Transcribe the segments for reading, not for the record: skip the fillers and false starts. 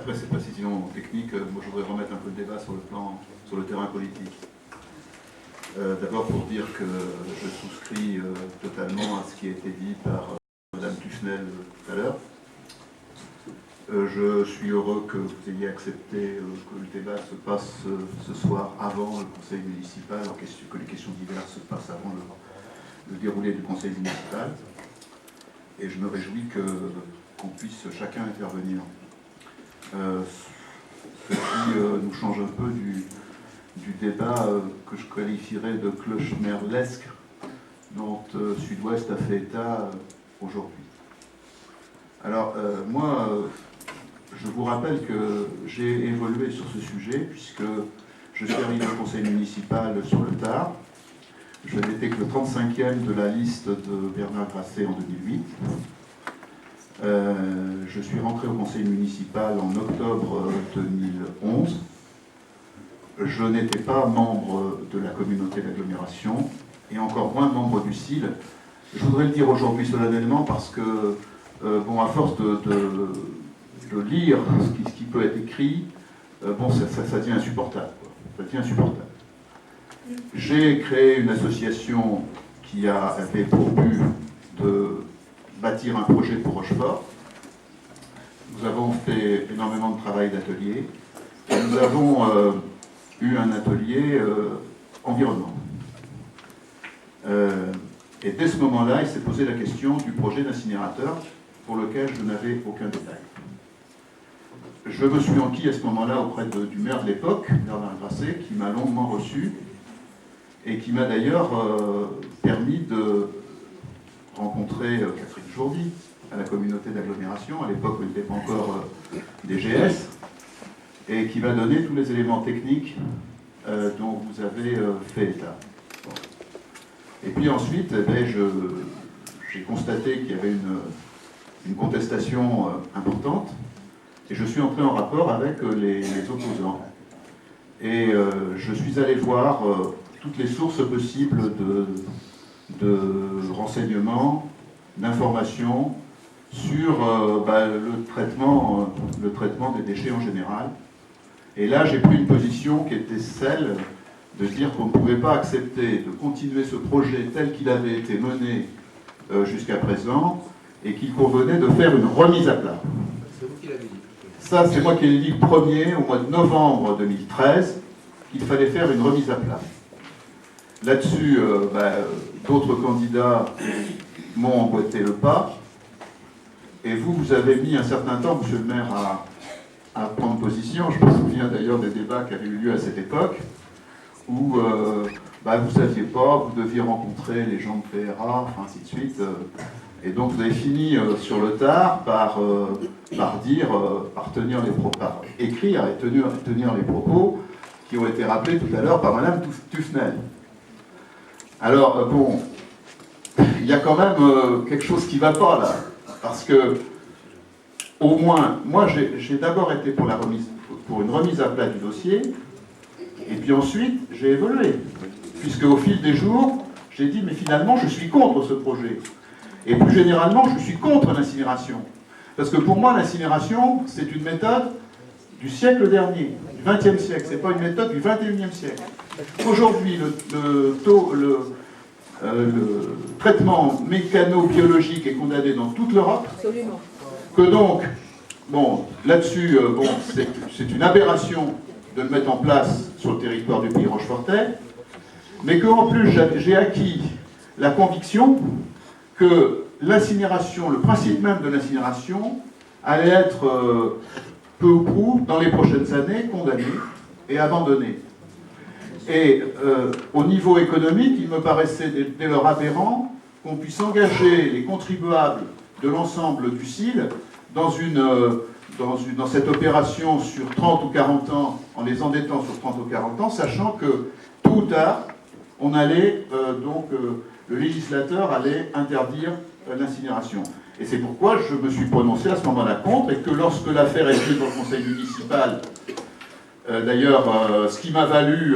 après ces précisions techniques, moi je voudrais remettre un peu le débat sur le terrain politique. D'abord pour dire que je souscris totalement à ce qui a été dit par Madame Tuffnel tout à l'heure. Je suis heureux que vous ayez accepté que le débat se passe ce soir avant le conseil municipal, que les questions diverses se passent avant le déroulé du conseil municipal. Et je me réjouis qu'on puisse chacun intervenir. Ce qui nous change un peu du débat que je qualifierais de cloche-merlesque dont Sud-Ouest a fait état aujourd'hui. Alors, moi, je vous rappelle que j'ai évolué sur ce sujet puisque je suis arrivé au conseil municipal sur le tard. Je n'étais que le 35e de la liste de Bernard Grasset en 2008. Je suis rentré au conseil municipal en octobre 2011. Je n'étais pas membre de la communauté d'agglomération et encore moins membre du CIL. Je voudrais le dire aujourd'hui solennellement parce que, bon, à force de lire ce qui peut être écrit, bon, ça devient insupportable, quoi. Ça devient insupportable. J'ai créé une association qui avait pour but de bâtir un projet pour Rochefort. Nous avons fait énormément de travail d'atelier. Nous avons eu un atelier environnement. Et dès ce moment-là, il s'est posé la question du projet d'incinérateur pour lequel je n'avais aucun détail. Je me suis enquis à ce moment-là auprès du maire de l'époque, Bernard Grasset, qui m'a longuement reçu et qui m'a d'ailleurs permis de rencontrer Catherine Jourdi à la communauté d'agglomération, à l'époque où il n'était pas encore DGS, et qui m'a donné tous les éléments techniques dont vous avez fait état. Bon. Et puis ensuite, j'ai constaté qu'il y avait une contestation importante, et je suis entré en rapport avec les opposants. Et je suis allé voir toutes les sources possibles de renseignements, d'informations sur le traitement des déchets en général. Et là, j'ai pris une position qui était celle de dire qu'on ne pouvait pas accepter de continuer ce projet tel qu'il avait été mené jusqu'à présent et qu'il convenait de faire une remise à plat. C'est vous qui l'avez dit. Ça, c'est moi qui l'ai dit le premier, au mois de novembre 2013, qu'il fallait faire une remise à plat. Là-dessus, d'autres candidats m'ont emboîté le pas. Et vous avez mis un certain temps, monsieur le maire, à prendre position. Je me souviens d'ailleurs des débats qui avaient eu lieu à cette époque, où vous ne saviez pas, vous deviez rencontrer les gens de PRA, enfin ainsi de suite. Et donc vous avez fini sur le tard par écrire et tenir les propos qui ont été rappelés tout à l'heure par Madame Tuffnel. Alors, bon, il y a quand même quelque chose qui ne va pas là, parce que, au moins, moi j'ai d'abord été pour une remise à plat du dossier, et puis ensuite j'ai évolué, puisque au fil des jours, j'ai dit, mais finalement je suis contre ce projet. Et plus généralement, je suis contre l'incinération. Parce que pour moi, l'incinération, c'est une méthode du siècle dernier, du XXe siècle. Ce n'est pas une méthode du XXIe siècle. Aujourd'hui, le traitement mécano-biologique est condamné dans toute l'Europe. Absolument. Que donc, bon, là-dessus, c'est une aberration de le mettre en place sur le territoire du pays rochefortais, mais qu'en plus, j'ai acquis la conviction que l'incinération, le principe même de l'incinération, allait être peu ou prou, dans les prochaines années, condamné et abandonné. Et au niveau économique, il me paraissait dès lors aberrant qu'on puisse engager les contribuables de l'ensemble du CIL dans cette opération sur 30 ou 40 ans, en les endettant sur 30 ou 40 ans, sachant que tôt ou tard, on allait le législateur allait interdire l'incinération. Et c'est pourquoi je me suis prononcé à ce moment-là contre, et que lorsque l'affaire est prise dans le conseil municipal, d'ailleurs, ce qui m'a valu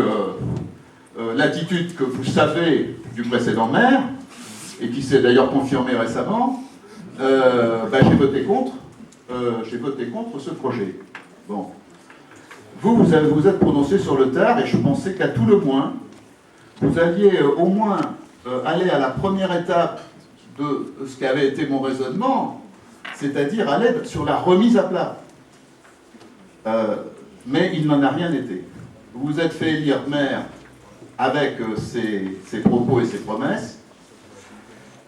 l'attitude que vous savez du précédent maire, et qui s'est d'ailleurs confirmée récemment, j'ai voté contre ce projet. Bon. Vous êtes prononcé sur le tard, et je pensais qu'à tout le moins, vous alliez au moins aller à la première étape de ce qu'avait été mon raisonnement, c'est-à-dire aller sur la remise à plat. Mais il n'en a rien été. Vous vous êtes fait élire maire avec ses propos et ses promesses.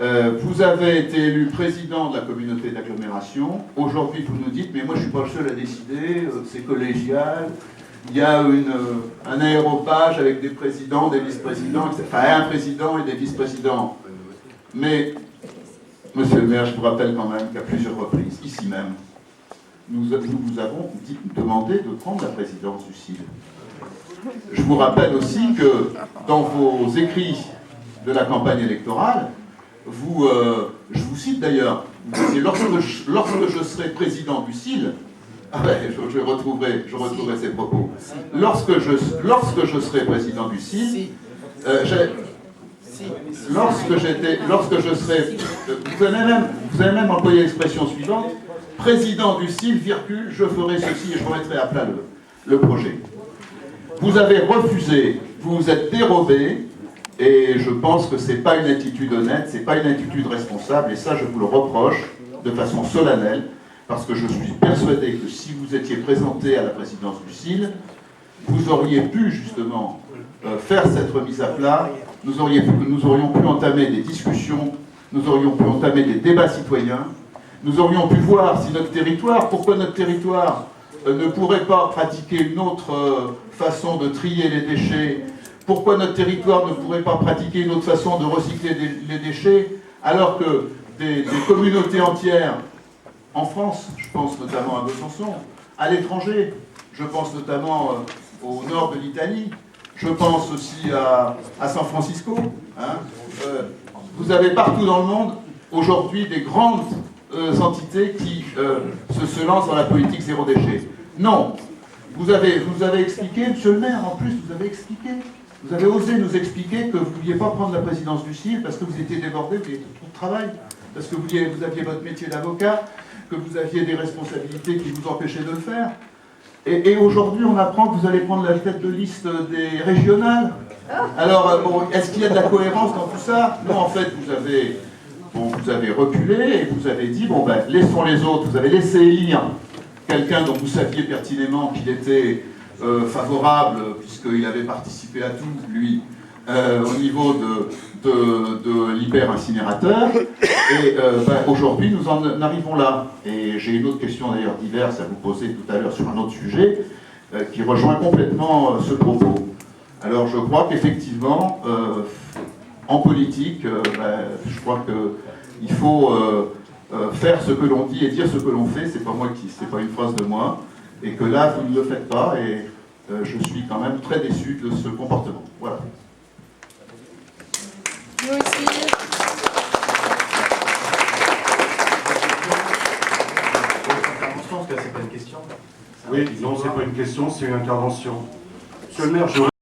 Vous avez été élu président de la communauté d'agglomération. Aujourd'hui, vous nous dites, mais moi je ne suis pas le seul à décider, c'est collégial. Il y a un aéropage avec des présidents, des vice-présidents, etc. Enfin, un président et des vice-présidents. Mais, monsieur le maire, je vous rappelle quand même qu'à plusieurs reprises, ici même, nous vous avons demandé de prendre la présidence du CIL. Je vous rappelle aussi que dans vos écrits de la campagne électorale, je vous cite d'ailleurs, vous disiez, lorsque je serai président du CIL, ah ouais, je retrouverai ces propos. Lorsque je serai président du CIL, lorsque je serai, vous avez même employé l'expression suivante, président du CIL, virgule, je ferai ceci et je remettrai à plat le projet. Vous avez refusé, vous vous êtes dérobé, et je pense que ce n'est pas une attitude honnête, ce n'est pas une attitude responsable, et ça je vous le reproche de façon solennelle, parce que je suis persuadé que si vous étiez présenté à la présidence du CIL, vous auriez pu justement faire cette remise à plat, nous aurions pu entamer des discussions, nous aurions pu entamer des débats citoyens, nous aurions pu voir si notre territoire, pourquoi notre territoire ne pourrait pas pratiquer une autre façon de trier les déchets, pourquoi notre territoire ne pourrait pas pratiquer une autre façon de recycler les déchets, alors que des communautés entières, en France, je pense notamment à Besançon, à l'étranger, je pense notamment au nord de l'Italie, je pense aussi à San Francisco. Hein. Vous avez partout dans le monde, aujourd'hui, des grandes entités qui se lancent dans la politique zéro déchet. Non, vous avez expliqué, monsieur le maire, en plus, vous avez expliqué, vous avez osé nous expliquer que vous ne vouliez pas prendre la présidence du CIL parce que vous étiez débordé, vous aviez trop de travail, parce que vous aviez votre métier d'avocat, que vous aviez des responsabilités qui vous empêchaient de le faire. Et aujourd'hui, on apprend que vous allez prendre la tête de liste des régionales. Alors, bon, est-ce qu'il y a de la cohérence dans tout ça? Non, en fait, vous avez reculé et vous avez dit, bon ben, laissons les autres. Vous avez laissé élire quelqu'un dont vous saviez pertinemment qu'il était favorable, puisqu'il avait participé à tout, lui, au niveau de l'hyper-incinérateur. Et aujourd'hui, nous en arrivons là. Et j'ai une autre question d'ailleurs diverse à vous poser tout à l'heure sur un autre sujet, qui rejoint complètement ce propos. Alors je crois qu'effectivement, en politique, je crois qu'il faut faire ce que l'on dit et dire ce que l'on fait. C'est pas une phrase de moi. Et que là, vous ne le faites pas. Et je suis quand même très déçu de ce comportement. Voilà. Nous aussi. C'est pas une question. Oui, non, c'est pas une question, c'est une intervention. Monsieur le maire,